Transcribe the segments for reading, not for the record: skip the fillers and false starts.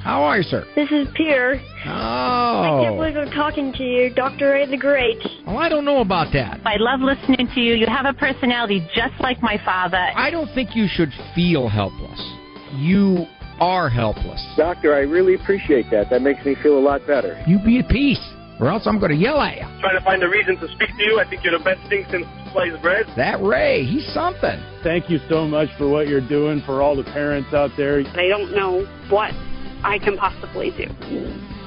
How are you, sir? This is Pierre. Oh. I can't believe I'm talking to you, Dr. Ray the Great. Well, I don't know about that. I love listening to you. You have a personality just like my father. I don't think you should feel helpless. You are helpless. Doctor, I really appreciate that. That makes me feel a lot better. You be at peace, or else I'm going to yell at you. Trying to find a reason to speak to you. I think you're the best thing since sliced bread. That Ray, he's something. Thank you so much for what you're doing for all the parents out there. I don't know what I can possibly do.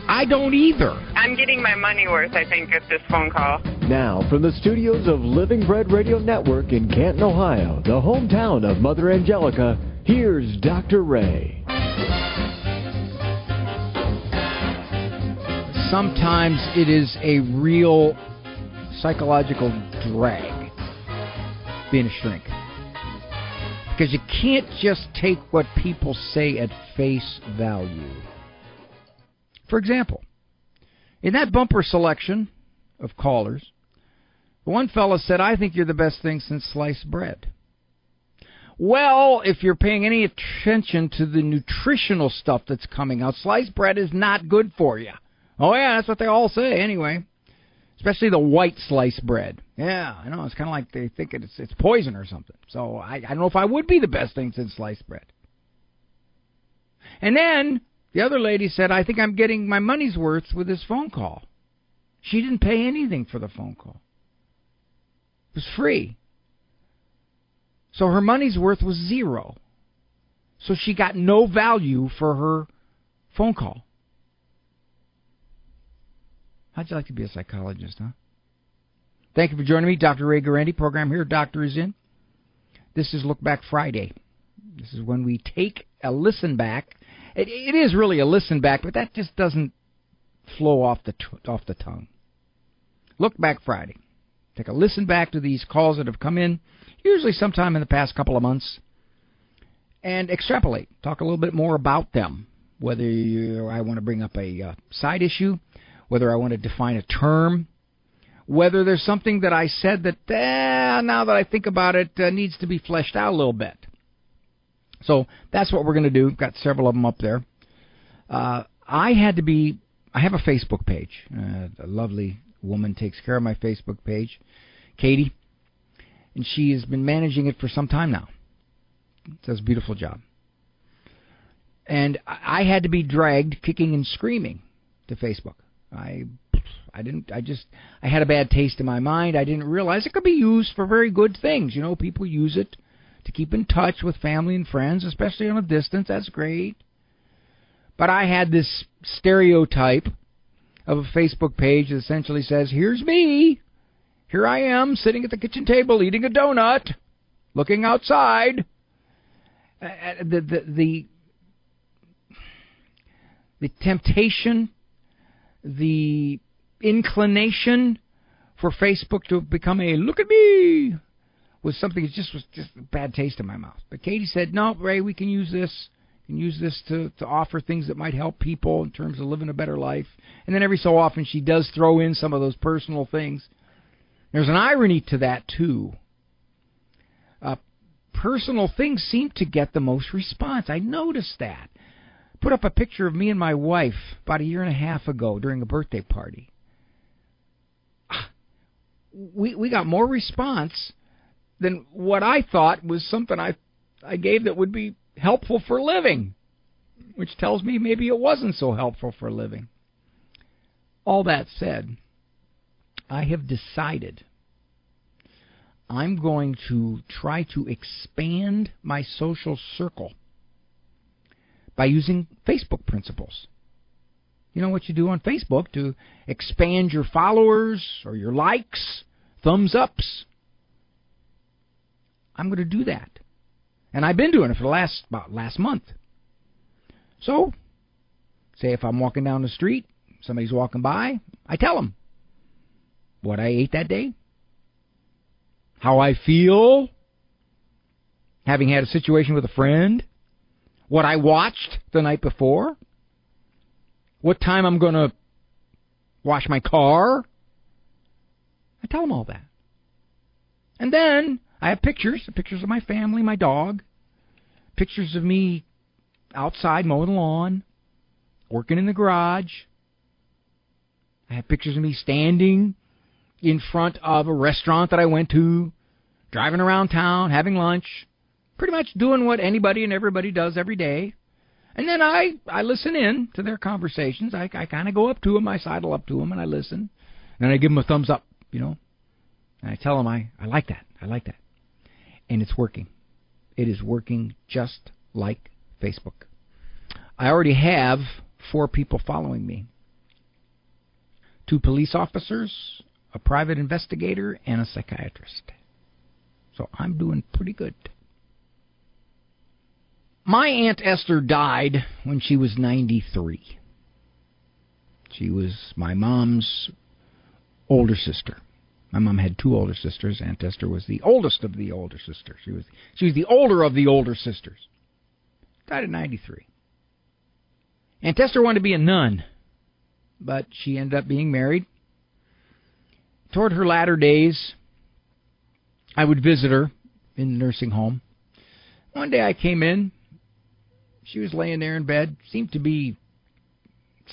I don't either. I'm getting my money worth, I think, at this phone call. Now, from the studios of Living Bread Radio Network in Canton, Ohio, the hometown of Mother Angelica, here's Dr. Ray. Sometimes it is a real psychological drag being a shrink. Because you can't just take what people say at face value. For example, in that bumper selection of callers, one fella said, I think you're the best thing since sliced bread. Well, if you're paying any attention to the nutritional stuff that's coming out, sliced bread is not good for you. Oh, yeah, that's what they all say anyway. Especially the white sliced bread. Yeah, I know. It's kind of like they think it's poison or something. So I don't know if I would be the best thing since sliced bread. And then the other lady said, I think I'm getting my money's worth with this phone call. She didn't pay anything for the phone call. It was free. So her money's worth was zero. So she got no value for her phone call. How'd you like to be a psychologist, huh? Thank you for joining me, Dr. Ray Garandi. Program here, Doctor is in. This is Look Back Friday. This is when we take a listen back. It is really a listen back, but that just doesn't flow off the tongue. Look Back Friday. Take a listen back to these calls that have come in, usually sometime in the past couple of months, and extrapolate. Talk a little bit more about them, whether I want to bring up a side issue, whether I want to define a term, whether there's something that I said that, now that I think about it, needs to be fleshed out a little bit. So that's what we're going to do. Got several of them up there. I have a Facebook page. A lovely woman takes care of my Facebook page, Katie, and she has been managing it for some time now. Does a beautiful job. And I had to be dragged kicking and screaming to Facebook. I had a bad taste in my mind. I didn't realize it could be used for very good things. You know, people use it to keep in touch with family and friends, especially on a distance. That's great. But I had this stereotype of a Facebook page that essentially says, here's me. Here I am sitting at the kitchen table eating a donut, looking outside. The temptation, the inclination for Facebook to become a look at me was something that was just a bad taste in my mouth. But Katie said, no, Ray, we can use this. We can use this to offer things that might help people in terms of living a better life. And then every so often she does throw in some of those personal things. There's an irony to that, too. Personal things seem to get the most response. I noticed that. Put up a picture of me and my wife about 1.5 years ago during a birthday party. We got more response than what I thought was something I gave that would be helpful for living, which tells me maybe it wasn't so helpful for living. All that said, I have decided I'm going to try to expand my social circle by using Facebook principles. You know what you do on Facebook to expand your followers or your likes, thumbs ups. I'm going to do that. And I've been doing it for the last month. So, say if I'm walking down the street, somebody's walking by, I tell them what I ate that day, how I feel, having had a situation with a friend, what I watched the night before, what time I'm going to wash my car. I tell them all that. And then I have pictures of my family, my dog, pictures of me outside mowing the lawn, working in the garage. I have pictures of me standing in front of a restaurant that I went to, driving around town, having lunch, pretty much doing what anybody and everybody does every day. And then I listen in to their conversations. I kind of go up to them, I sidle up to them, and I listen. And I give them a thumbs up, And I tell them I like that. I like that. And it's working. It is working just like Facebook. I already have 4 people following me. 2 police officers, a private investigator, and a psychiatrist. So I'm doing pretty good. My Aunt Esther died when she was 93. She was my mom's older sister. My mom had 2 older sisters. Aunt Esther was the oldest of the older sisters. She was the older of the older sisters. Died at 93. Aunt Esther wanted to be a nun, but she ended up being married. Toward her latter days, I would visit her in the nursing home. One day I came in. She was laying there in bed, seemed to be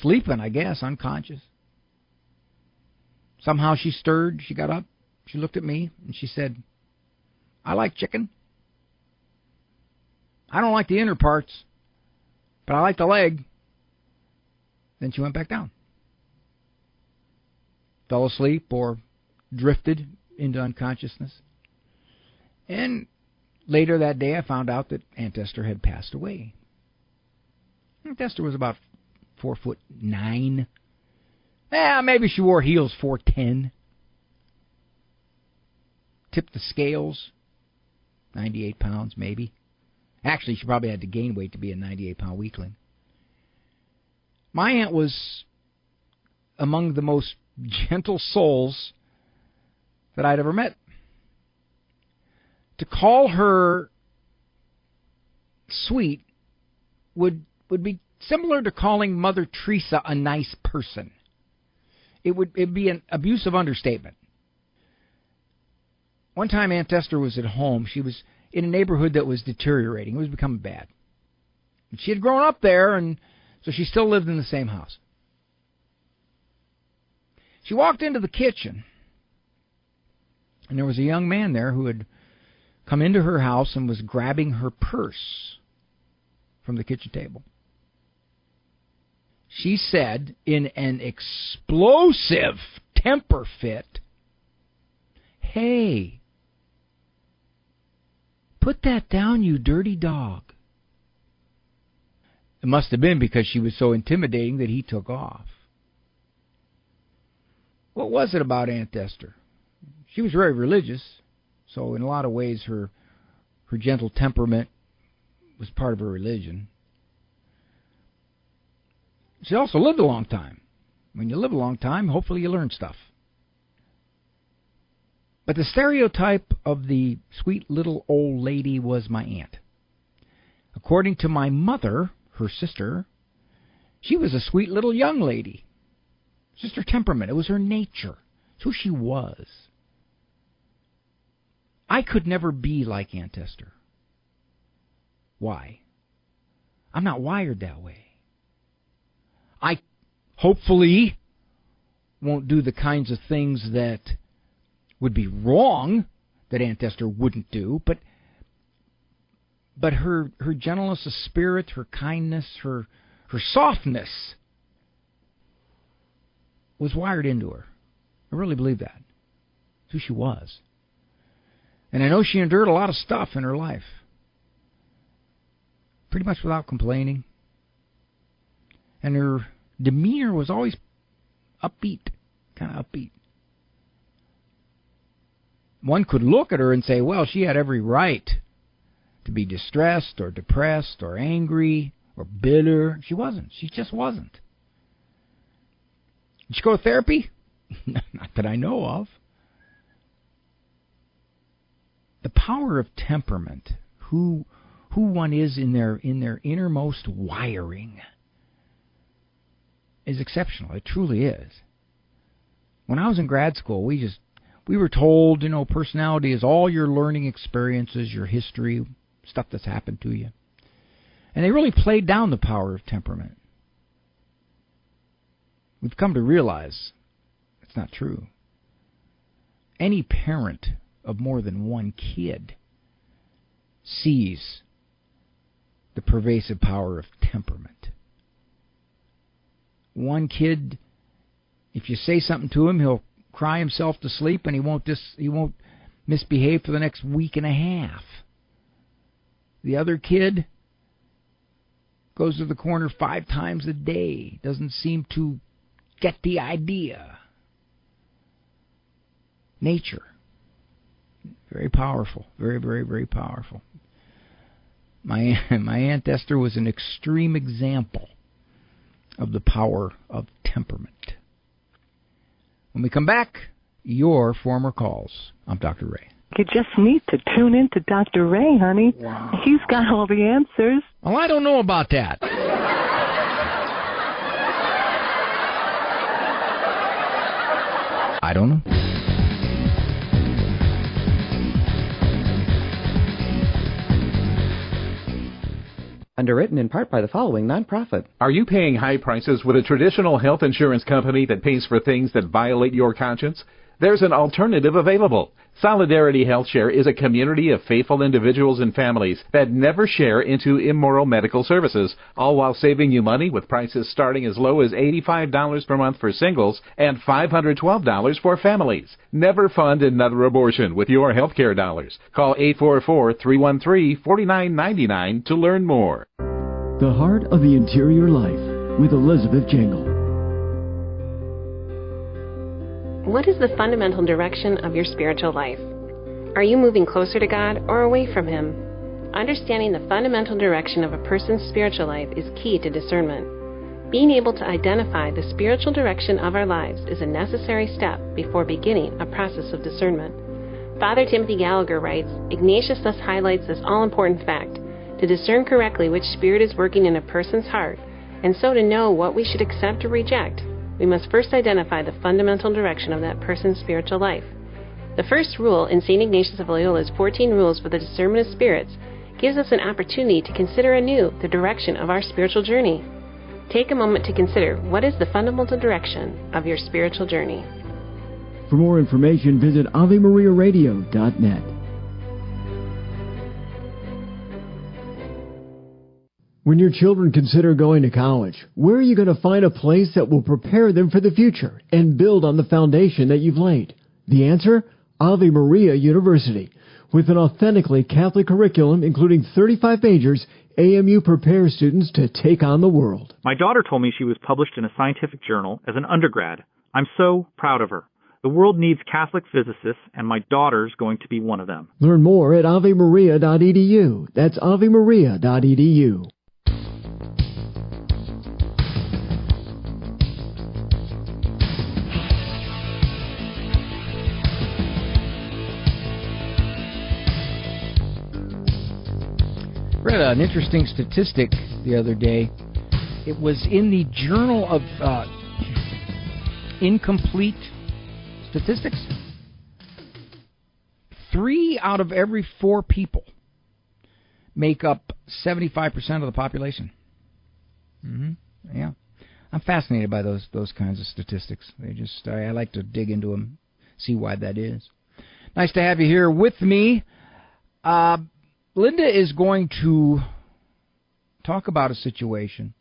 sleeping, I guess, unconscious. Somehow she stirred, she got up, she looked at me, and she said, "I like chicken. I don't like the inner parts, but I like the leg." Then she went back down. Fell asleep or drifted into unconsciousness. And later that day I found out that Aunt Esther had passed away. Aunt Esther was about 4'9". Maybe she wore heels 4'10". Tipped the scales, 98 pounds maybe. Actually, she probably had to gain weight to be a 98-pound weakling. My aunt was among the most gentle souls that I'd ever met. To call her sweet would be similar to calling Mother Teresa a nice person. It'd be an abusive understatement. One time Aunt Esther was at home. She was in a neighborhood that was deteriorating. It was becoming bad. And she had grown up there, and so she still lived in the same house. She walked into the kitchen, and there was a young man there who had come into her house and was grabbing her purse from the kitchen table. She said, in an explosive temper fit, "Hey, put that down, you dirty dog." It must have been because she was so intimidating that he took off. What was it about Aunt Esther? She was very religious, so in a lot of ways her gentle temperament was part of her religion. She also lived a long time. When you live a long time, hopefully you learn stuff. But the stereotype of the sweet little old lady was my aunt. According to my mother, her sister, she was a sweet little young lady. It's just her temperament. It was her nature. It's who she was. I could never be like Aunt Esther. Why? I'm not wired that way. I hopefully won't do the kinds of things that would be wrong that Aunt Esther wouldn't do, but her gentleness of spirit, her kindness, her softness was wired into her. I really believe that. It's who she was. And I know she endured a lot of stuff in her life. Pretty much without complaining. And her demeanor was always upbeat, kind of upbeat. One could look at her and say, well, she had every right to be distressed or depressed or angry or bitter. She wasn't. She just wasn't. Did she go to therapy? Not that I know of. The power of temperament, who one is in their innermost wiring, is exceptional. It truly is. When I was in grad school, we were told, personality is all your learning experiences, your history, stuff that's happened to you. And they really played down the power of temperament. we've come to realize it's not true. Any parent of more than one kid sees the pervasive power of temperament. One kid, if you say something to him, he'll cry himself to sleep, and he won't misbehave for the next week and a half. The other kid goes to the corner 5 times a day, doesn't seem to get the idea. Nature. Very powerful. Very, very, very powerful. My Aunt Esther was an extreme example of the power of temperament. When we come back, your former calls. I'm Dr. Ray. You just need to tune in to Dr. Ray, honey. Wow. He's got all the answers. Well, I don't know about that. I don't know. Underwritten in part by the following nonprofit. Are you paying high prices with a traditional health insurance company that pays for things that violate your conscience? There's an alternative available. Solidarity HealthShare is a community of faithful individuals and families that never share into immoral medical services, all while saving you money with prices starting as low as $85 per month for singles and $512 for families. Never fund another abortion with your healthcare dollars. Call 844-313-4999 to learn more. The Heart of the Interior Life with Elizabeth Jangle. What is the fundamental direction of your spiritual life? Are you moving closer to God or away from Him? Understanding the fundamental direction of a person's spiritual life is key to discernment. Being able to identify the spiritual direction of our lives is a necessary step before beginning a process of discernment. Father Timothy Gallagher writes, Ignatius thus highlights this all-important fact. To discern correctly which spirit is working in a person's heart, and so to know what we should accept or reject, we must first identify the fundamental direction of that person's spiritual life. The first rule in St. Ignatius of Loyola's 14 Rules for the Discernment of Spirits gives us an opportunity to consider anew the direction of our spiritual journey. Take a moment to consider what is the fundamental direction of your spiritual journey. For more information, visit AveMariaRadio.net. When your children consider going to college, where are you going to find a place that will prepare them for the future and build on the foundation that you've laid? The answer? Ave Maria University. With an authentically Catholic curriculum, including 35 majors, AMU prepares students to take on the world. My daughter told me she was published in a scientific journal as an undergrad. I'm so proud of her. The world needs Catholic physicists, and my daughter's going to be one of them. Learn more at AveMaria.edu. That's AveMaria.edu. Read an interesting statistic the other day. It was in the Journal of Incomplete Statistics. 3 out of every 4 people make up 75% of the population. Yeah, I'm fascinated by those kinds of statistics. I like to dig into them, see why that is. Nice to have you here with me. Linda is going to talk about a situation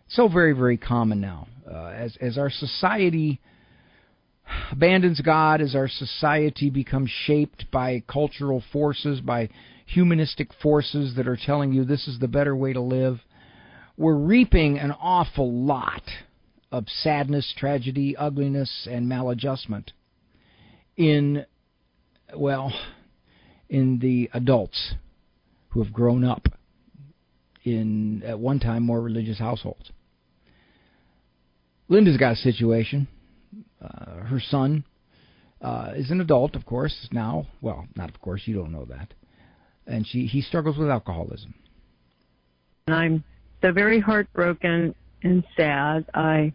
so very, very common now. As our society abandons God, as our society becomes shaped by cultural forces, by humanistic forces that are telling you this is the better way to live, we're reaping an awful lot of sadness, tragedy, ugliness, and maladjustment in the adults who have grown up in, at one time, more religious households. Linda's got a situation. Her son is an adult, of course, now. Well, not of course, you don't know that. And he struggles with alcoholism. I'm so very heartbroken and sad. I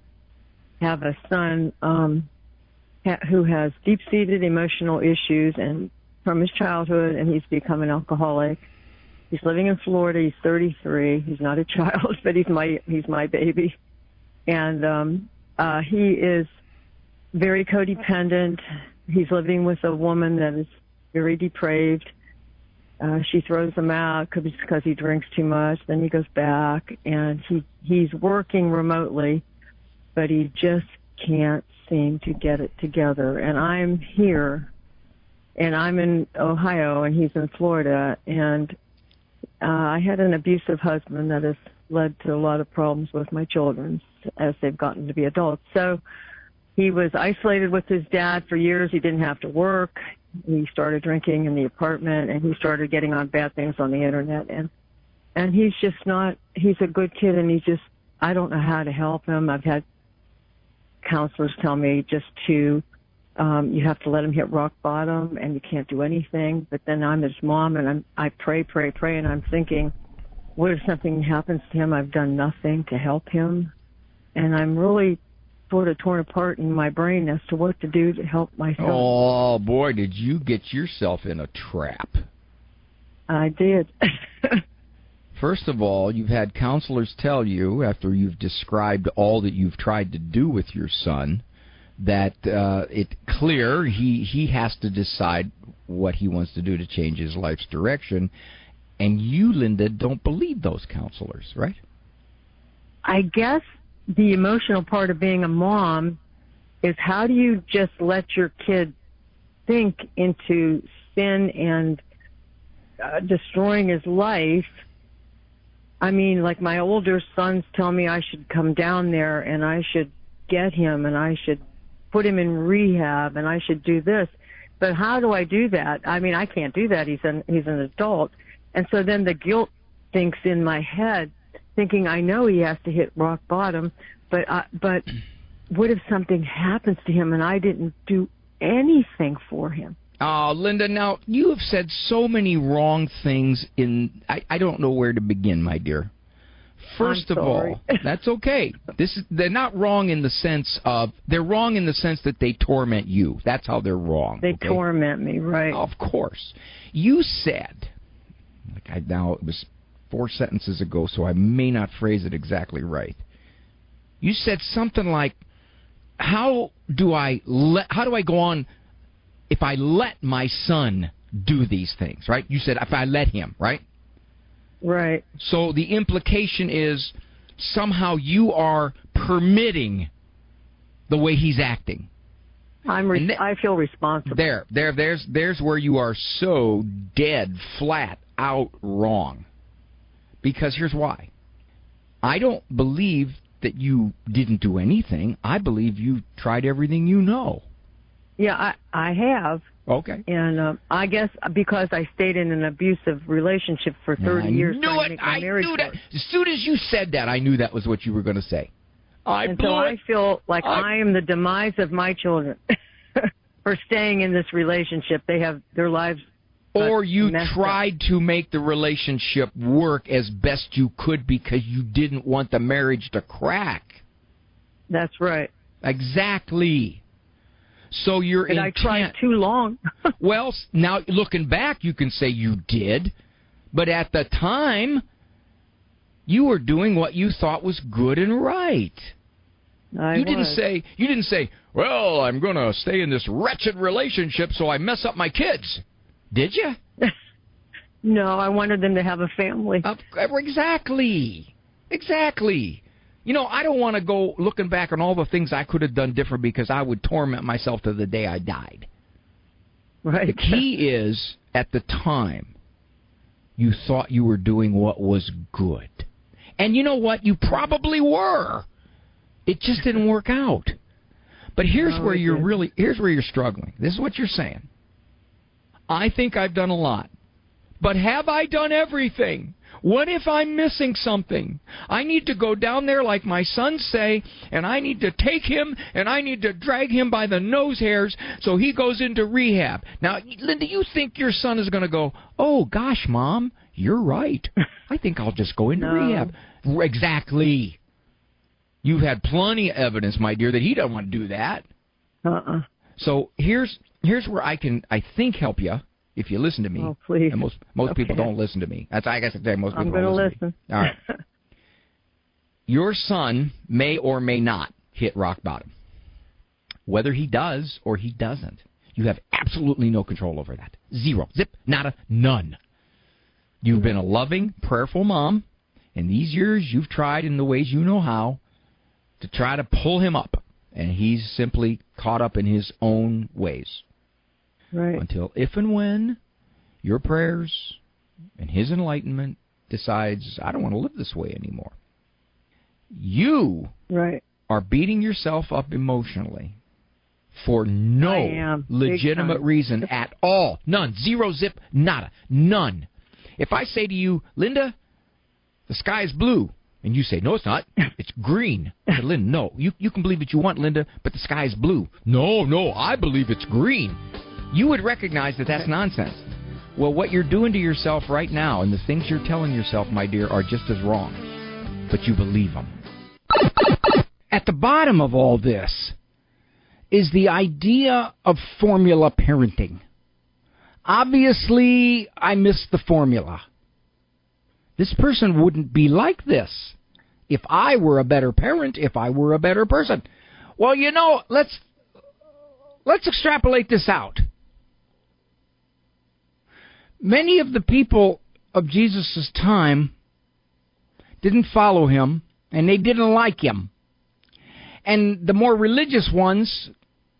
have a son who has deep-seated emotional issues and from his childhood, and he's become an alcoholic. He's living in Florida. He's 33. He's not a child, but he's my baby. And he is very codependent. He's living with a woman that is very depraved. She throws him out because he drinks too much. Then he goes back, and he's working remotely, but he just can't seem to get it together. And I'm here, and I'm in Ohio, and he's in Florida, and I had an abusive husband that has led to a lot of problems with my children as they've gotten to be adults. So he was isolated with his dad for years. He didn't have to work. He started drinking in the apartment, and he started getting on bad things on the internet. And he's just not, he's a good kid, and I don't know how to help him. I've had counselors tell me just to, you have to let him hit rock bottom, and you can't do anything. But then I'm his mom, and I pray, and I'm thinking, what if something happens to him? I've done nothing to help him. And I'm really sort of torn apart in my brain as to what to do to help my son. Oh, boy, did you get yourself in a trap. I did. First of all, you've had counselors tell you, after you've described all that you've tried to do with your son, that it's clear he has to decide what he wants to do to change his life's direction. And you, Linda, don't believe those counselors, right? I guess the emotional part of being a mom is, how do you just let your kid think into sin and destroying his life? I mean, like, my older sons tell me I should come down there and I should get him and I should put him in rehab and I should do this. But how do I do that? I mean, I can't do that. He's an adult. And so then the guilt thinks in my head, thinking I know he has to hit rock bottom, but what if something happens to him and I didn't do anything for him? Oh, Linda, now, you have said so many wrong things I don't know where to begin, my dear. First of all, that's okay. They're not wrong in the sense of, they're wrong in the sense that they torment you. That's how they're wrong. They torment me, right? Of course. You said, now it was 4 sentences ago, so I may not phrase it exactly right. You said something like, how do I go on if I let my son do these things, right? You said if I let him, right? Right. So the implication is somehow you are permitting the way he's acting. I feel responsible. There's where you are so dead flat out wrong. Because here's why. I don't believe that you didn't do anything. I believe you tried everything you know. Yeah, I have. Okay. And I guess because I stayed in an abusive relationship for 30 years. I knew that. As soon as you said that, I knew that was what you were going to say. So I feel like I am the demise of my children for staying in this relationship. They have their lives. Or you tried to make the relationship work as best you could because you didn't want the marriage to crack. That's right. Exactly. So you're I tried too long. Well, now looking back, you can say you did, but at the time, you were doing what you thought was good and right. You didn't say, well, I'm going to stay in this wretched relationship so I mess up my kids. Did you? No, I wanted them to have a family. Exactly. You know, I don't want to go looking back on all the things I could have done different because I would torment myself to the day I died. Right. The key is, at the time, you thought you were doing what was good. And you know what? You probably were. It just didn't work out. But here's where you're struggling. This is what you're saying. I think I've done a lot. But have I done everything? What if I'm missing something? I need to go down there like my sons say, and I need to take him, and I need to drag him by the nose hairs so he goes into rehab. Now, Linda, you think your son is going to go, oh, gosh, Mom, you're right. I think I'll just go into rehab. Exactly. You've had plenty of evidence, my dear, that he doesn't want to do that. So here's where I can, I think, help you. If you listen to me. Oh, please. And most people don't listen to me. That's, I guess I say most people don't listen to me. All right. Your son may or may not hit rock bottom. Whether he does or he doesn't, you have absolutely no control over that. Zero. Zip. Nada. None. You've been a loving, prayerful mom. In these years, you've tried in the ways you know how to try to pull him up. And he's simply caught up in his own ways. Right. Until if and when your prayers and his enlightenment decides, I don't want to live this way anymore. You are beating yourself up emotionally for no legitimate reason at all. None. Zero, zip, nada. None. If I say to you, Linda, the sky is blue, and you say, no, it's not. It's green. I said, Linda, no. You can believe what you want, Linda, but the sky is blue. No, I believe it's green. You would recognize that that's nonsense. Well, what you're doing to yourself right now and the things you're telling yourself, my dear, are just as wrong. But you believe them. At the bottom of all this is the idea of formula parenting. Obviously, I missed the formula. This person wouldn't be like this if I were a better parent, if I were a better person. Well, you know, let's extrapolate this out. Many of the people of Jesus' time didn't follow him, and they didn't like him. And the more religious ones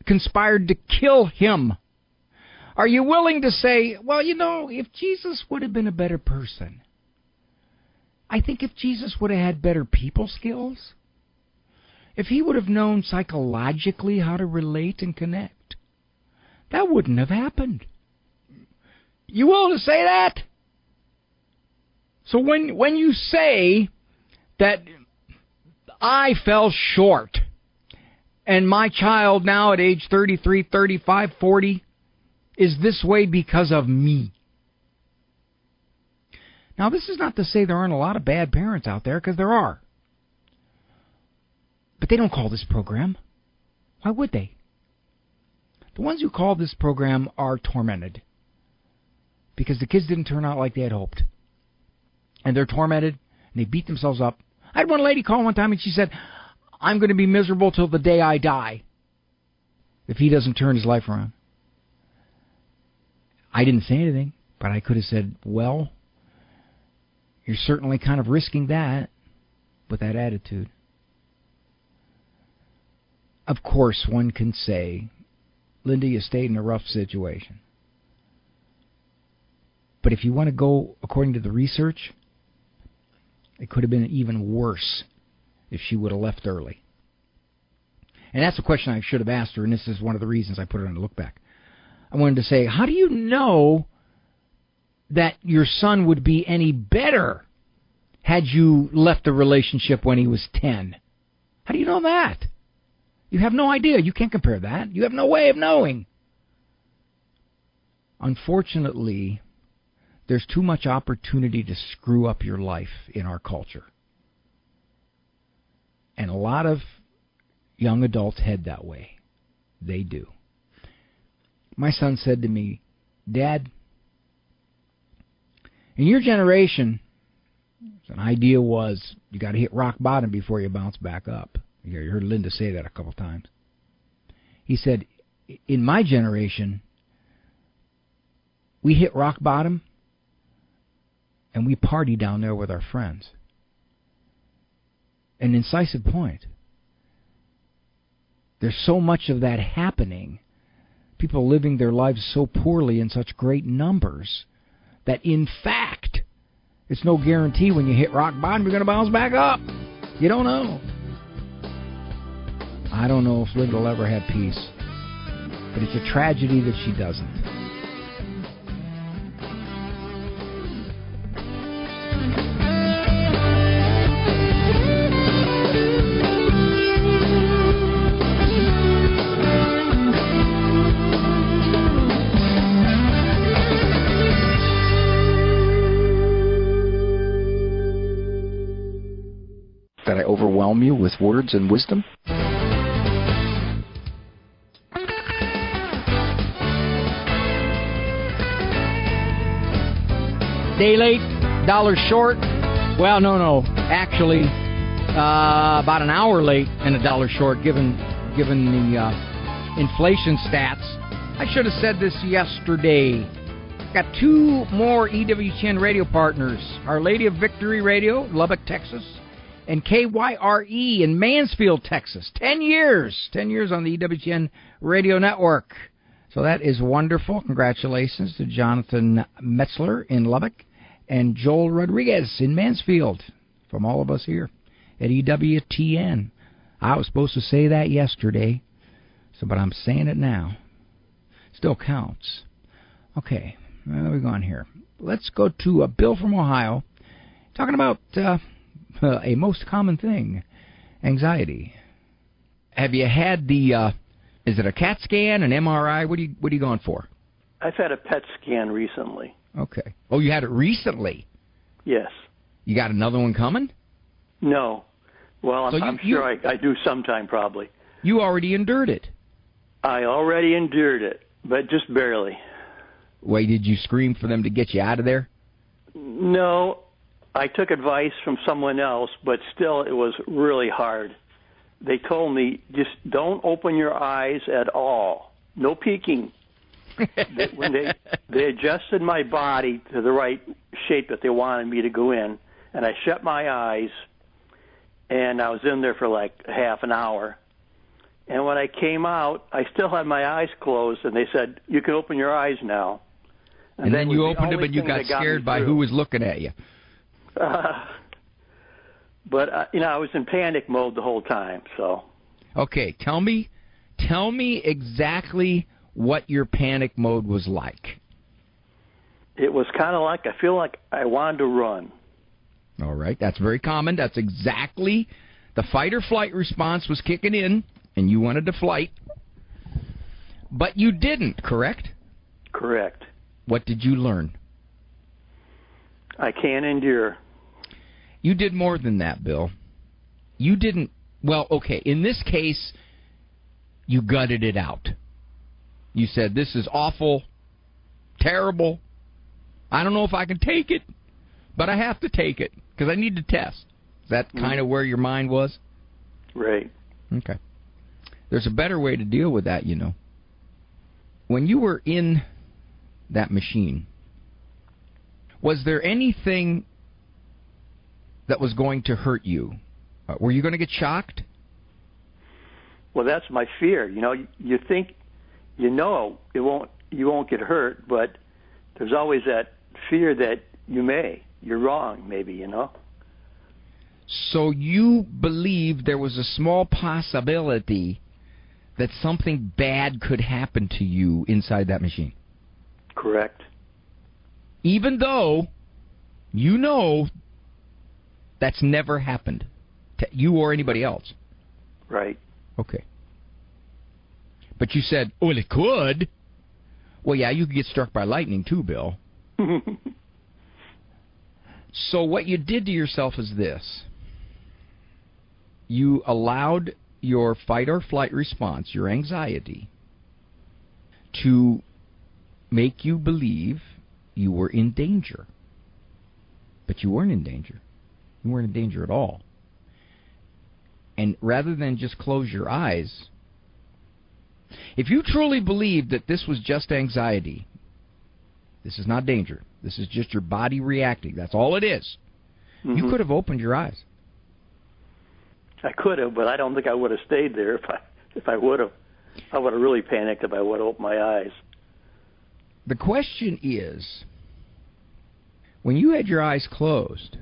conspired to kill him. Are you willing to say, well, you know, if Jesus would have been a better person, I think if Jesus would have had better people skills, if he would have known psychologically how to relate and connect, that wouldn't have happened. You willing to say that? So when you say that I fell short and my child now at age 33, 35, 40 is this way because of me. Now, this is not to say there aren't a lot of bad parents out there, because there are. But they don't call this program. Why would they? The ones who call this program are tormented because the kids didn't turn out like they had hoped. And they're tormented, and they beat themselves up. I had one lady call one time, and she said, I'm going to be miserable till the day I die if he doesn't turn his life around. I didn't say anything, but I could have said, well, you're certainly kind of risking that with that attitude. Of course, one can say, Linda, you stayed in a rough situation. But if you want to go according to the research, it could have been even worse if she would have left early. And that's a question I should have asked her, and this is one of the reasons I put it on the look back. I wanted to say, how do you know that your son would be any better had you left the relationship when he was 10? How do you know that? You have no idea. You can't compare that. You have no way of knowing. Unfortunately, there's too much opportunity to screw up your life in our culture. And a lot of young adults head that way. They do. My son said to me, Dad, in your generation, an idea was you got to hit rock bottom before you bounce back up. You heard Linda say that a couple times. He said, in my generation, we hit rock bottom and we party down there with our friends. An incisive point. There's so much of that happening. People living their lives so poorly in such great numbers that, in fact, it's no guarantee when you hit rock bottom you're going to bounce back up. You don't know. I don't know if Linda will ever have peace, but it's a tragedy that she doesn't. That I overwhelm you with words and wisdom? Day late, dollar short. Well, no. Actually, About an hour late and $1 short, given the inflation stats. I should have said this yesterday. Got 2 more EWTN radio partners. Our Lady of Victory Radio, Lubbock, Texas, and KYRE in Mansfield, Texas. 10 years. 10 years on the EWTN radio network. So that is wonderful. Congratulations to Jonathan Metzler in Lubbock and Joel Rodriguez in Mansfield from all of us here at EWTN. I was supposed to say that yesterday, but I'm saying it now. Still counts. Okay, where are we going here? Let's go to Bill from Ohio, talking about a most common thing, anxiety. Have you had the, is it a CAT scan, an MRI? What are you going for? I've had a PET scan recently. Okay. Oh, you had it recently? Yes. You got another one coming? No. Well, I'm sure I do sometime probably. You already endured it. I already endured it, but just barely. Wait, did you scream for them to get you out of there? No. I took advice from someone else, but still it was really hard. They told me, just don't open your eyes at all. No peeking. When they adjusted my body to the right shape that they wanted me to go in, and I shut my eyes, and I was in there for like half an hour. And when I came out, I still had my eyes closed, and they said, you can open your eyes now. And then you opened them and you got scared by who was looking at you. But I was in panic mode the whole time. So. Okay, tell me exactly what your panic mode was like. It was kind of like, I feel like I wanted to run. All right, that's very common. That's exactly, the fight or flight response was kicking in, and you wanted to flight. But you didn't, correct? Correct. What did you learn? I can't endure. You did more than that, Bill. You didn't, well, okay, in this case, you gutted it out. You said, this is awful, terrible. I don't know if I can take it, but I have to take it because I need to test. Is that kind of where your mind was? Right. Okay. There's a better way to deal with that, you know. When you were in that machine, was there anything that was going to hurt you? Were you going to get shocked? Well, that's my fear. You think, you won't get hurt, but there's always that fear that you're wrong, maybe, So you believed there was a small possibility that something bad could happen to you inside that machine? Correct. Even though you know that's never happened to you or anybody else. Right. Okay. But you said, well, it could. Well, yeah, you could get struck by lightning too, Bill. So what you did to yourself is this. You allowed your fight or flight response, your anxiety, to make you believe you were in danger. But you weren't in danger. You weren't in danger at all. And rather than just close your eyes, if you truly believed that this was just anxiety, this is not danger, this is just your body reacting, that's all it is, you could have opened your eyes. I could have, but I don't think I would have stayed there if I would have. I would have really panicked if I would have opened my eyes. The question is, when you had your eyes closed,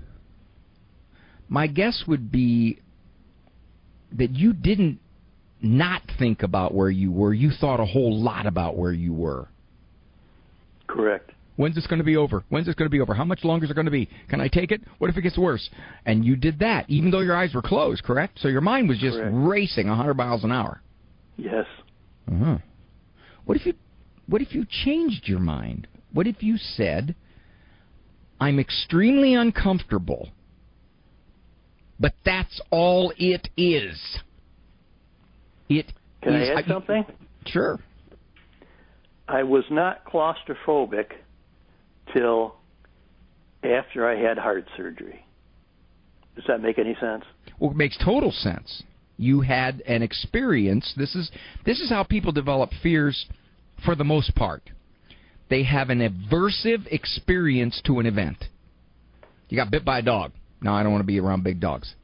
my guess would be that you didn't not think about where you were. You thought a whole lot about where you were. Correct. When's this going to be over? When's this going to be over? How much longer is it going to be? Can I take it? What if it gets worse? And you did that, even though your eyes were closed, correct? So your mind was just racing 100 miles an hour. Yes. Uh-huh. What if you changed your mind? What if you said, I'm extremely uncomfortable, but that's all it is? Can I add something? Sure. I was not claustrophobic till after I had heart surgery. Does that make any sense? Well, it makes total sense. You had an experience. This is how people develop fears for the most part. They have an aversive experience to an event. You got bit by a dog. No, I don't want to be around big dogs.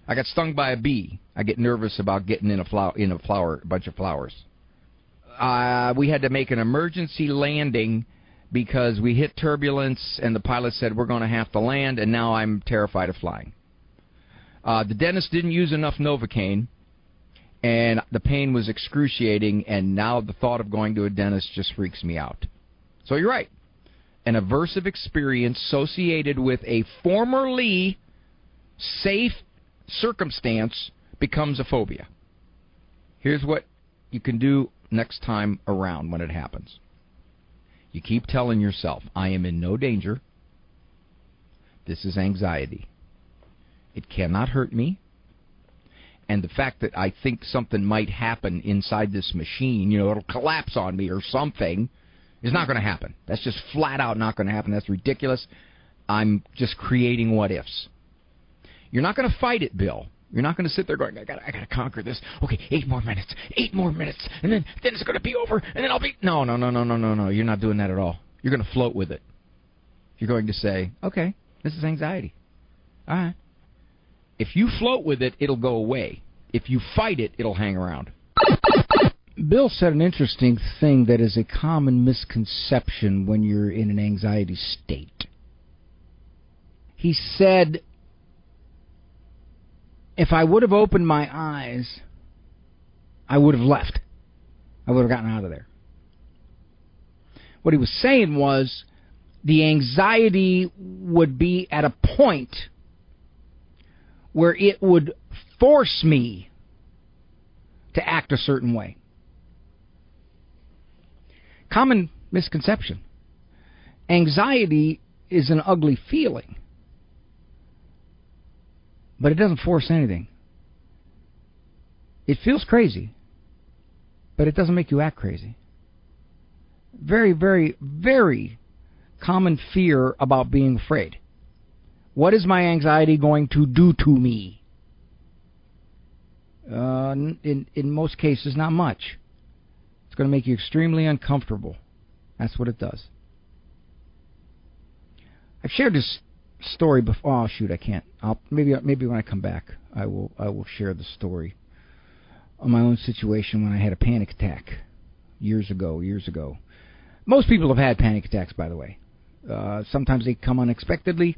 I got stung by a bee. I get nervous about getting in a bunch of flowers. We had to make an emergency landing because we hit turbulence, and the pilot said we're going to have to land, and now I'm terrified of flying. The dentist didn't use enough Novocaine, and the pain was excruciating, and now the thought of going to a dentist just freaks me out. So you're right. An aversive experience associated with a formerly safe circumstance becomes a phobia. Here's what you can do next time around when it happens. You keep telling yourself, I am in no danger. This is anxiety. It cannot hurt me. And the fact that I think something might happen inside this machine, it'll collapse on me or something, is not going to happen. That's just flat out not going to happen. That's ridiculous. I'm just creating what ifs. You're not going to fight it, Bill. You're not going to sit there going, I got to conquer this. Okay, 8 more minutes, and then it's going to be over, and then I'll be... No. You're not doing that at all. You're going to float with it. You're going to say, okay, this is anxiety. All right. If you float with it, it'll go away. If you fight it, it'll hang around. Bill said an interesting thing that is a common misconception when you're in an anxiety state. He said, if I would have opened my eyes, I would have left. I would have gotten out of there. What he was saying was the anxiety would be at a point where it would force me to act a certain way. Common misconception. Anxiety is an ugly feeling, but it doesn't force anything. It feels crazy, but it doesn't make you act crazy. Very, very, very common fear about being afraid. What is my anxiety going to do to me? In most cases, not much. It's going to make you extremely uncomfortable. That's what it does. I've shared this story before. Oh, shoot, I can't. Maybe when I come back, I will share the story of my own situation when I had a panic attack years ago. Most people have had panic attacks, by the way. Sometimes they come unexpectedly.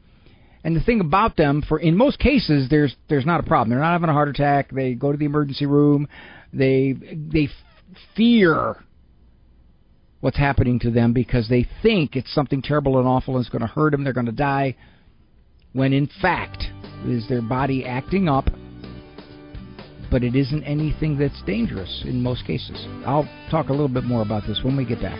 And the thing about them, in most cases, there's not a problem. They're not having a heart attack. They go to the emergency room. They fear what's happening to them because they think it's something terrible and awful and it's going to hurt them. They're going to die. When in fact, it is their body acting up. But it isn't anything that's dangerous in most cases. I'll talk a little bit more about this when we get back.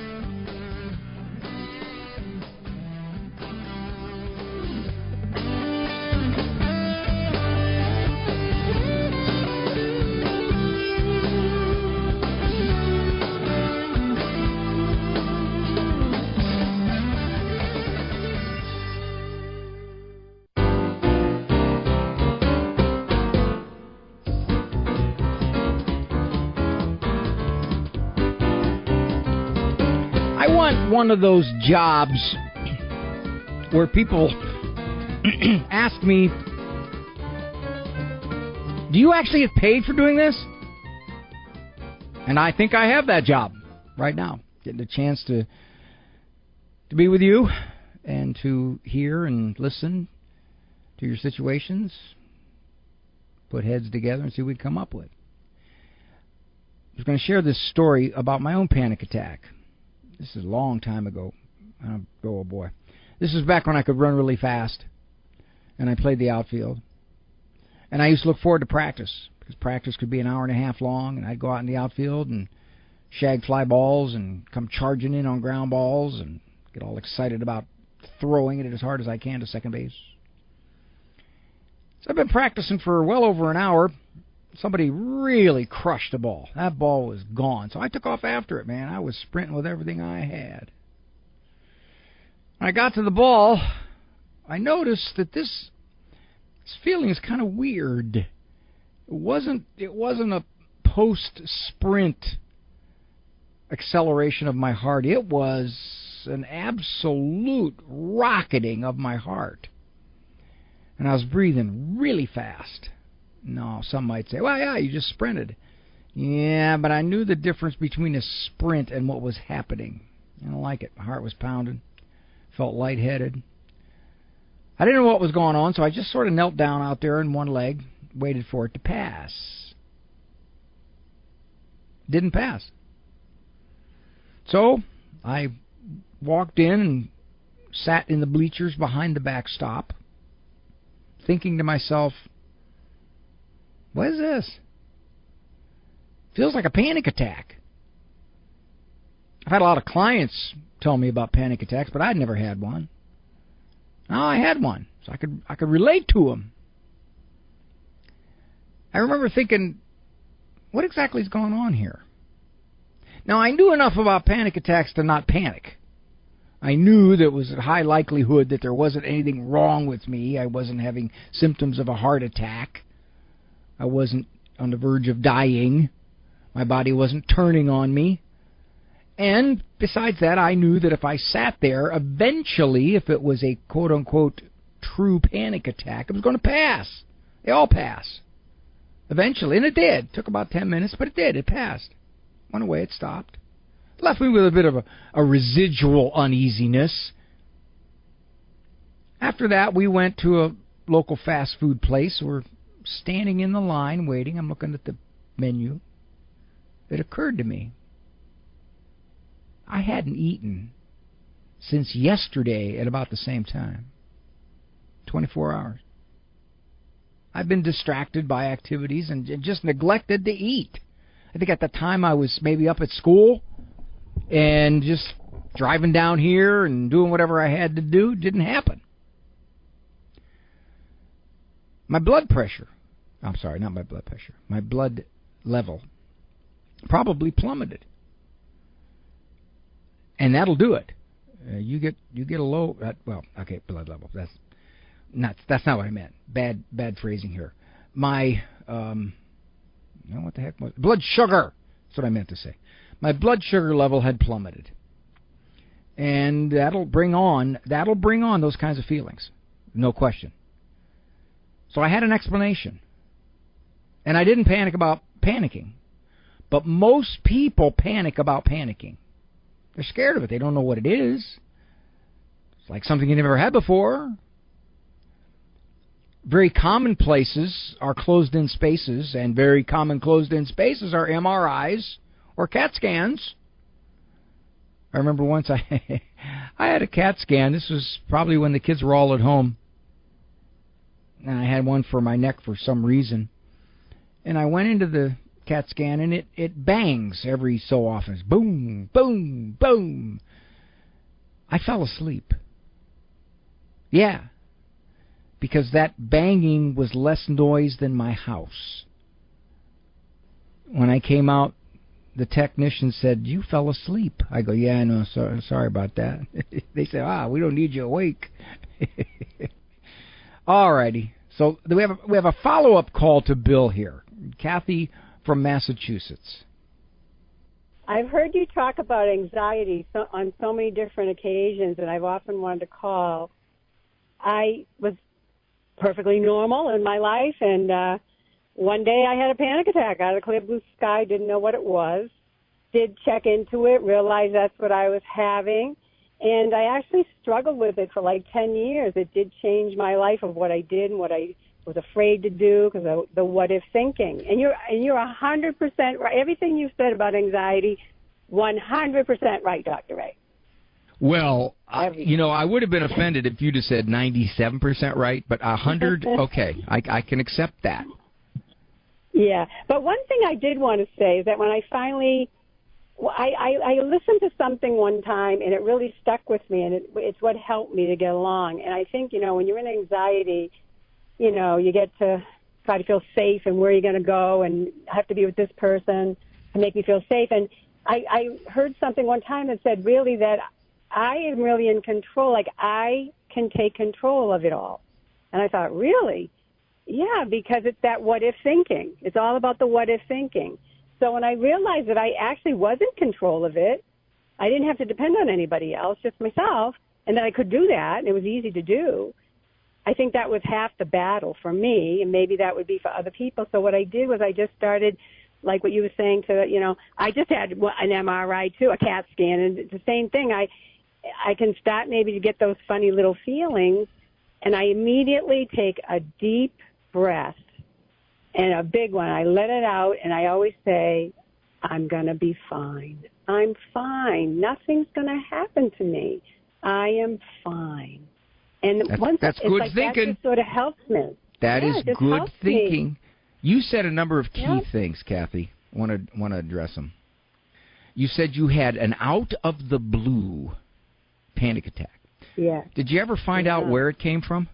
One of those jobs where people ask me, do you actually get paid for doing this? And I think I have that job right now, getting a chance to be with you and to hear and listen to your situations, put heads together and see what we come up with. I was going to share this story about my own panic attack. This is a long time ago. Oh, boy. This is back when I could run really fast, and I played the outfield. And I used to look forward to practice, because practice could be an hour and a half long, and I'd go out in the outfield and shag fly balls and come charging in on ground balls and get all excited about throwing it as hard as I can to second base. So I've been practicing for well over an hour. Somebody really crushed the ball. That ball was gone. So I took off after it, man. I was sprinting with everything I had. When I got to the ball, I noticed that this feeling is kind of weird. It wasn't a post-sprint acceleration of my heart. It was an absolute rocketing of my heart. And I was breathing really fast. No, some might say, well, yeah, you just sprinted. Yeah, but I knew the difference between a sprint and what was happening. I don't like it. My heart was pounding. Felt lightheaded. I didn't know what was going on, so I just sort of knelt down out there in one leg, waited for it to pass. Didn't pass. So I walked in and sat in the bleachers behind the backstop, thinking to myself, what is this? Feels like a panic attack. I've had a lot of clients tell me about panic attacks, but I'd never had one. Now I had one, so I could relate to them. I remember thinking, what exactly is going on here? Now, I knew enough about panic attacks to not panic. I knew there was a high likelihood that there wasn't anything wrong with me. I wasn't having symptoms of a heart attack. I wasn't on the verge of dying. My body wasn't turning on me. And besides that, I knew that if I sat there, eventually, if it was a quote-unquote true panic attack, it was going to pass. They all pass. Eventually, and it did. It took about 10 minutes, but it did. It passed. Went away, it stopped. Left me with a bit of a residual uneasiness. After that, we went to a local fast food place. We're standing in the line waiting. I'm looking at the menu. It occurred to me, I hadn't eaten since yesterday at about the same time. 24 hours. I've been distracted by activities and just neglected to eat. I think at the time I was maybe up at school and just driving down here and doing whatever I had to do. Didn't happen. My blood pressure, I'm sorry, not my blood pressure, my blood level probably plummeted. And that'll do it. You get a low, blood level. That's not what I meant. Bad phrasing here. My what the heck was it? Blood sugar. That's what I meant to say. My blood sugar level had plummeted, and that'll bring on those kinds of feelings, no question. So I had an explanation, and I didn't panic about panicking, but most people panic about panicking. They're scared of it. They don't know what it is. It's like something you never had before. Very common places are closed-in spaces, and very common closed-in spaces are MRIs or CAT scans. I remember once I had a CAT scan. This was probably when the kids were all at home. And I had one for my neck for some reason. And I went into the CAT scan, and it bangs every so often. It's boom, boom, boom. I fell asleep. Yeah. Because that banging was less noise than my house. When I came out, the technician said, "You fell asleep." I go, "Yeah, I know. Sorry about that." They said, "We don't need you awake." All righty. So we have a follow-up call to Bill here. Kathy from Massachusetts. I've heard you talk about anxiety on so many different occasions, and I've often wanted to call. I was perfectly normal in my life, and one day I had a panic attack out of the clear blue sky, didn't know what it was, did check into it, realized that's what I was having, and I actually struggled with it for like 10 years. It did change my life of what I did and what I was afraid to do because of the what-if thinking. And you're 100% right. Everything you said about anxiety, 100% right, Dr. Ray. Well, I would have been offended if you'd have said 97% right, but 100, okay, I can accept that. Yeah, but one thing I did want to say is that when I finally, I listened to something one time, and it really stuck with me, and it's what helped me to get along. And I think, when you're in anxiety, you get to try to feel safe and where you're going to go, and I have to be with this person to make me feel safe. And I heard something one time that said really that I am really in control, like I can take control of it all. And I thought, really? Yeah, because it's that what-if thinking. It's all about the what-if thinking. So when I realized that I actually was in control of it, I didn't have to depend on anybody else, just myself, and that I could do that, and it was easy to do, I think that was half the battle for me, and maybe that would be for other people. So what I did was I just started, like what you were saying, I just had an MRI too, a CAT scan, and it's the same thing. I can start maybe to get those funny little feelings, and I immediately take a deep breath and a big one. I let it out, and I always say, I'm going to be fine. I'm fine. Nothing's going to happen to me. I am fine. And that's good thinking. That just sort of helps me. That is good thinking. You said a number of key things, Kathy. Want to address them. You said you had an out-of-the-blue panic attack. Yeah. Did you ever find out where it came from?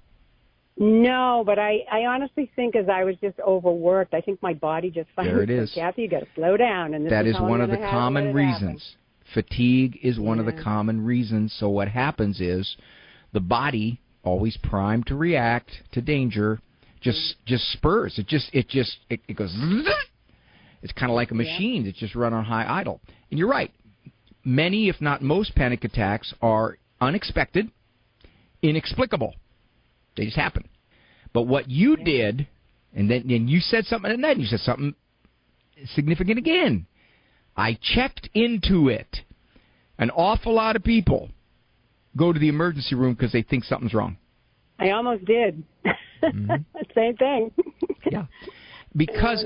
No, but I honestly think as I was just overworked, I think my body just finally said, Kathy, you got to slow down. And that is one of the common reasons. Fatigue is one of the common reasons. So what happens is the body, always primed to react to danger, just spurs. It goes. It's kind of like a machine that's just run on high idle. And you're right. Many, if not most, panic attacks are unexpected, inexplicable. They just happen. But what you did, and then you said something, and then you said something significant again. I checked into it. An awful lot of people go to the emergency room because they think something's wrong. I almost did. Mm-hmm. Same thing. Yeah. Because,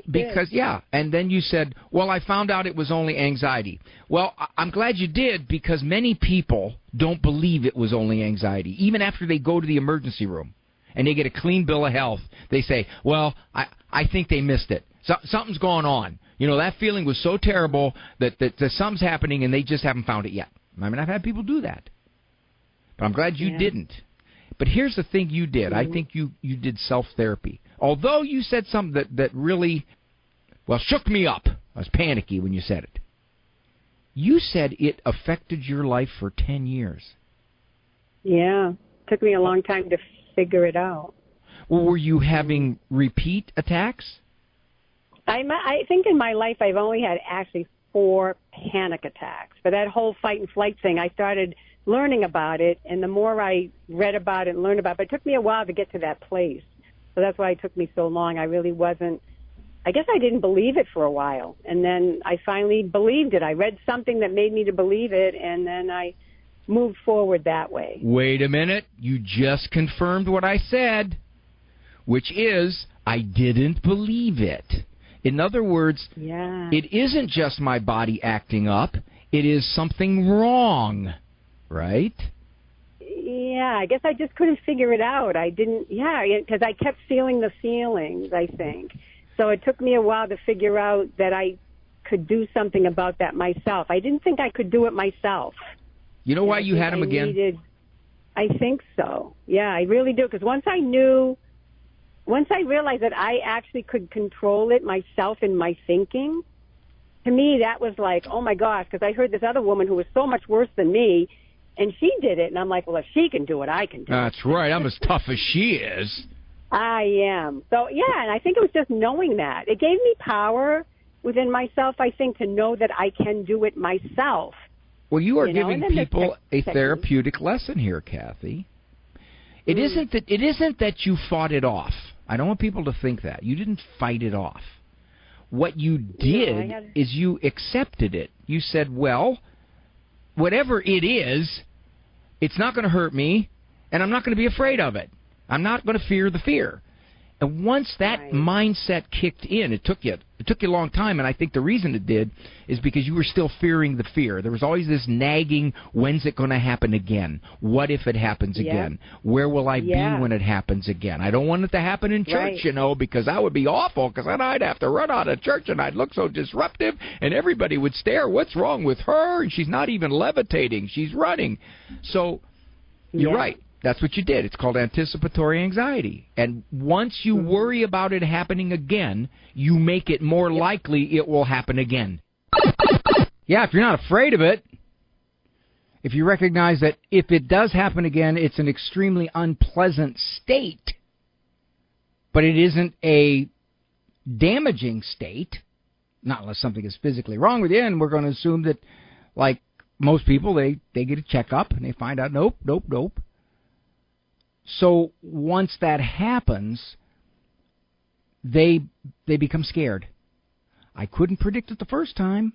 and then you said, well, I found out it was only anxiety. Well, I'm glad you did, because many people don't believe it was only anxiety. Even after they go to the emergency room and they get a clean bill of health, they say, well, I think they missed it. Something's going on. That feeling was so terrible that something's happening and they just haven't found it yet. I mean, I've had people do that. But I'm glad you didn't. But here's the thing you did. I think you did self-therapy. Although you said something that really, shook me up. I was panicky when you said it. You said it affected your life for 10 years. Yeah. Took me a long time to figure it out. Well, were you having repeat attacks? I think in my life I've only had actually 4 panic attacks. But that whole fight and flight thing, I started learning about it, and the more I read about it and learned about it, but it took me a while to get to that place. So that's why it took me so long. I really wasn't, I guess I didn't believe it for a while. And then I finally believed it. I read something that made me to believe it, and then I moved forward that way. Wait a minute. You just confirmed what I said, which is I didn't believe it. In other words, it isn't just my body acting up. It is something wrong, right? Yeah, I guess I just couldn't figure it out. I didn't, because I kept feeling the feelings, I think. So it took me a while to figure out that I could do something about that myself. I didn't think I could do it myself. You know why you had them again? I think so. Yeah, I really do. Because once I realized that I actually could control it myself in my thinking, to me that was like, oh my gosh, because I heard this other woman who was so much worse than me, and she did it, and I'm like, well, if she can do it, I can do it. That's right. I'm as tough as she is. I am. So, and I think it was just knowing that. It gave me power within myself, I think, to know that I can do it myself. Well, you are giving people a therapeutic lesson here, Kathy. It isn't that you fought it off. I don't want people to think that. You didn't fight it off. What you did is you accepted it. You said, well, whatever it is, it's not going to hurt me, and I'm not going to be afraid of it. I'm not going to fear the fear. And once that mindset kicked in, it took you a long time, and I think the reason it did is because you were still fearing the fear. There was always this nagging, when's it going to happen again? What if it happens again? Where will I be when it happens again? I don't want it to happen in church, because that would be awful, because then I'd have to run out of church, and I'd look so disruptive, and everybody would stare, what's wrong with her? And she's not even levitating. She's running. So you're right. That's what you did. It's called anticipatory anxiety. And once you worry about it happening again, you make it more likely it will happen again. Yeah, if you're not afraid of it, if you recognize that if it does happen again, it's an extremely unpleasant state, but but it isn't a damaging state, not unless something is physically wrong with you, and we're going to assume that, like most people, they get a checkup and they find out, nope. So once that happens, they become scared. I couldn't predict it the first time,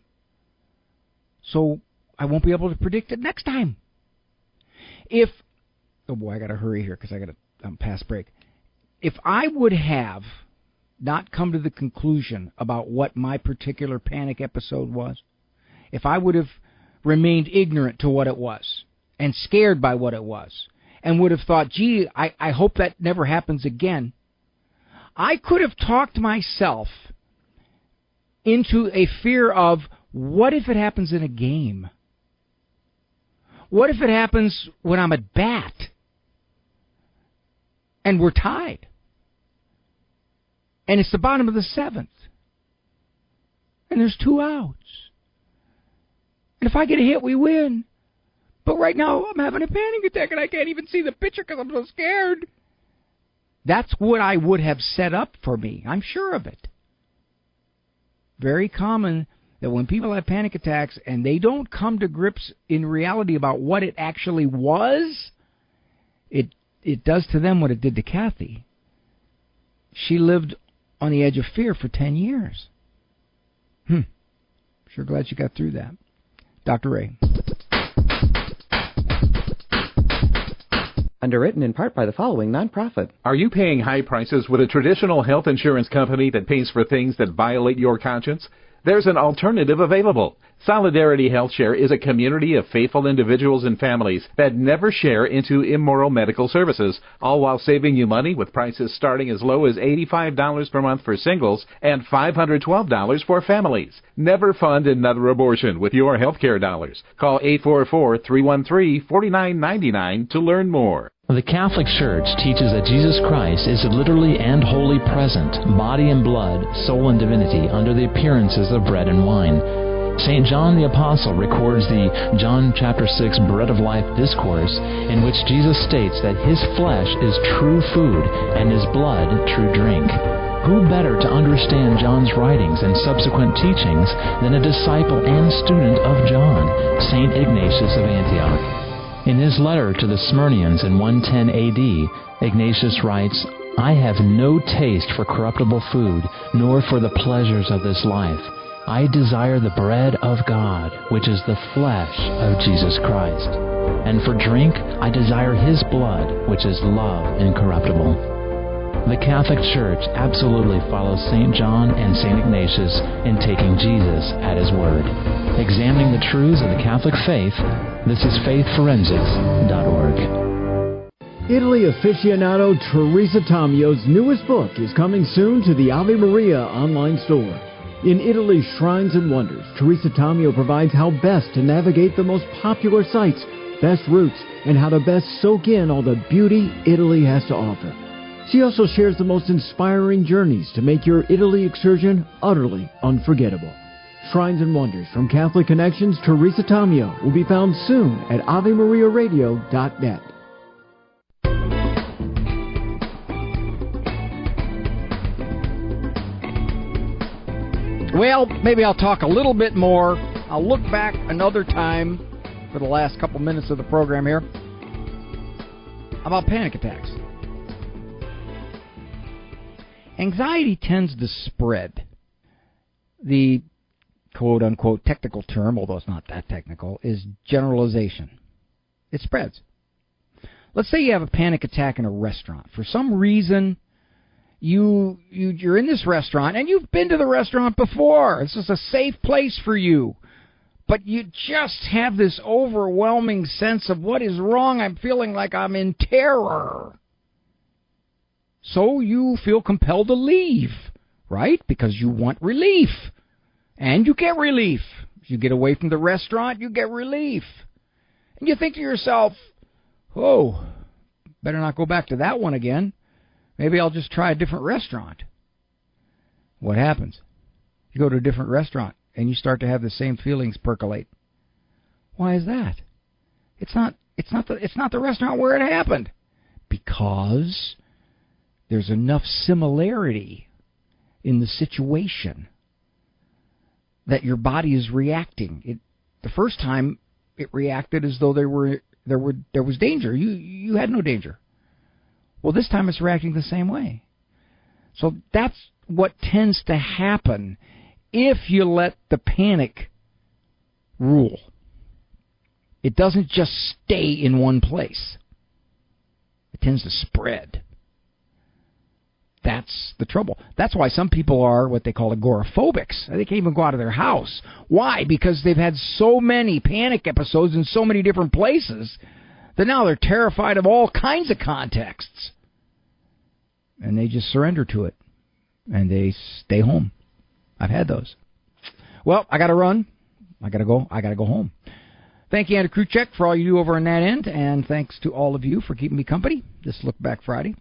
so I won't be able to predict it next time. Oh boy, I got to hurry here because I'm past break. If I would have not come to the conclusion about what my particular panic episode was, if I would have remained ignorant to what it was and scared by what it was and would have thought, gee, I hope that never happens again, I could have talked myself into a fear of, what if it happens in a game? What if it happens when I'm at bat and we're tied and it's the bottom of the seventh and there's 2 outs? And if I get a hit, we win. But right now I'm having a panic attack and I can't even see the pitcher because I'm so scared. That's what I would have set up for me. I'm sure of it. Very common that when people have panic attacks and they don't come to grips in reality about what it actually was, it does to them what it did to Kathy. She lived on the edge of fear for 10 years. Sure glad she got through that. Dr. Ray. Underwritten in part by the following nonprofit. Are you paying high prices with a traditional health insurance company that pays for things that violate your conscience? There's an alternative available. Solidarity HealthShare is a community of faithful individuals and families that never share into immoral medical services, all while saving you money with prices starting as low as $85 per month for singles and $512 for families. Never fund another abortion with your healthcare dollars. Call 844-313-4999 to learn more. The Catholic Church teaches that Jesus Christ is literally and wholly present, body and blood, soul and divinity, under the appearances of bread and wine. St. John the Apostle records the John chapter 6 Bread of Life discourse, in which Jesus states that his flesh is true food and his blood true drink. Who better to understand John's writings and subsequent teachings than a disciple and student of John, St. Ignatius of Antioch? In his letter to the Smyrnians in 110 AD, Ignatius writes, I have no taste for corruptible food, nor for the pleasures of this life. I desire the bread of God, which is the flesh of Jesus Christ. And for drink, I desire his blood, which is love incorruptible. The Catholic Church absolutely follows St. John and St. Ignatius in taking Jesus at his word. Examining the truths of the Catholic faith, this is faithforensics.org. Italy aficionado Teresa Tomio's newest book is coming soon to the Ave Maria online store. In Italy's Shrines and Wonders, Teresa Tomio provides how best to navigate the most popular sites, best routes, and how to best soak in all the beauty Italy has to offer. She also shares the most inspiring journeys to make your Italy excursion utterly unforgettable. Shrines and Wonders from Catholic Connections, Teresa Tomio will be found soon at AveMariaRadio.net. Well, maybe I'll talk a little bit more. I'll look back another time for the last couple minutes of the program here about panic attacks. Anxiety tends to spread. The quote-unquote technical term, although it's not that technical, is generalization. It spreads. Let's say you have a panic attack in a restaurant. For some reason, you're in this restaurant, and you've been to the restaurant before. This is a safe place for you. But you just have this overwhelming sense of what is wrong. I'm feeling like I'm in terror. So you feel compelled to leave, right? Because you want relief. And you get relief. If you get away from the restaurant, you get relief. And you think to yourself, oh, better not go back to that one again. Maybe I'll just try a different restaurant. What happens? You go to a different restaurant and you start to have the same feelings percolate. Why is that? It's not the restaurant where it happened. Because there's enough similarity in the situation that your body is reacting. The first time it reacted as though there was danger. You had no danger. Well, this time it's reacting the same way. So that's what tends to happen if you let the panic rule. It doesn't just stay in one place. It tends to spread. That's the trouble. That's why some people are what they call agoraphobics. They can't even go out of their house. Why? Because they've had so many panic episodes in so many different places that now they're terrified of all kinds of contexts. And they just surrender to it. And they stay home. I've had those. Well, I got to run. I got to go home. Thank you, Andy Kruchek, for all you do over on that end. And thanks to all of you for keeping me company this Look Back Friday.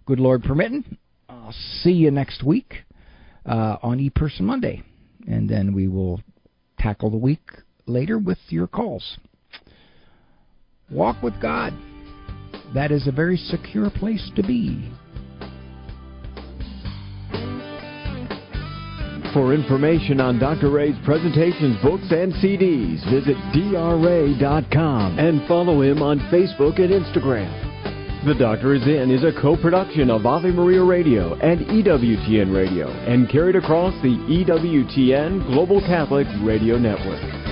Good Lord permitting. I'll see you next week on E-Person Monday. And then we will tackle the week later with your calls. Walk with God. That is a very secure place to be. For information on Dr. Ray's presentations, books, and CDs, visit drray.com and follow him on Facebook and Instagram. The Doctor Is In is a co-production of Ave Maria Radio and EWTN Radio and carried across the EWTN Global Catholic Radio Network.